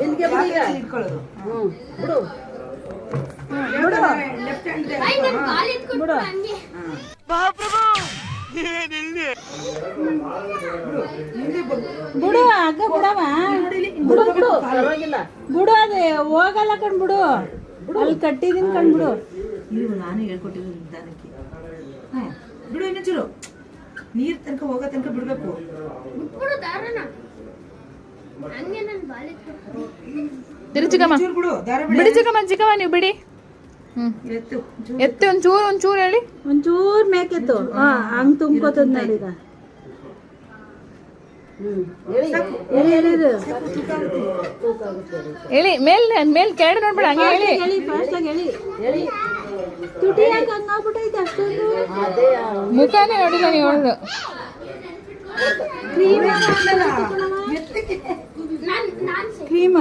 ಇಲ್ಲಿಗೆ ಬಿಡು ಈಗ. ಇಟ್ಕೊಳ್ಳೋದು. ಬಿಡು ಬಿಡು. ಲೆಫ್ಟ್ ಹ್ಯಾಂಡ್ ಬಿಡು ಬಿಡು ಹಗ್ಗ ಬಿಡವ ಬಿಡು ಬಿಡು ಪರವಾಗಿಲ್ಲ. ಬಿಡು ಅದೇ ಹೋಗಲ್ಲ ಕಣ್ಬಿಡು ಅಲ್ಲಿ ಕಟ್ಟಿದೀನಿ ಕಣ್ಬಿಡು. ನೀವು ನಾನು ಹೇಳ್ಕೊಟ್ಟಿದ್ದು ನಿಧಾನಕ್ಕೆ. ಬಿಡು ಇನ್ನೊಂಚೂರು ನೀರ್ ತನಕ ಹೋಗೋ ತನಕ ಬಿಡ್ಬೇಕು. ಚಿಕ್ಕಮ್ಮ ಚೂರು ಬಿಡು ದಾರ ಬಿಡಿ ಚಿಕ್ಕಮ್ಮ ನೀವು ಬಿಡಿ. ಎತ್ತು ಎತ್ತಿ ಒಂಚೂರು ಹೇಳಿ. ಒಂಚೂರು ಮೇಕೆತ್ತು ಹಂಗ್ ತುಂಬ್ಕೋತದ ನೋಡೀಗ. ಹೇಳಿ ಹೇಳಿದು ಹೇಳಿ ಮೇಲ್ ಕೆಳಗಡೆ ನೋಡ್ಬೇಡ ಹಂಗೆ ಹೇಳಿ. ಹೇಳಿ ಫಾಸ್ಟ್ ಆಗಿ ಹೇಳಿ. ಹೇಳಿ. ತುಟಿ ಯಾಕೆ ಹಂಗಾಗ್ಬಿಟ್ಟೈತೆ ಅಷ್ಟೊಂದು? ಅದೇ ಮುಖಾನೇ ನೋಡಿಲ್ಲ ನೀವು ಹೇಳೋದು. ಕ್ರೀಮ್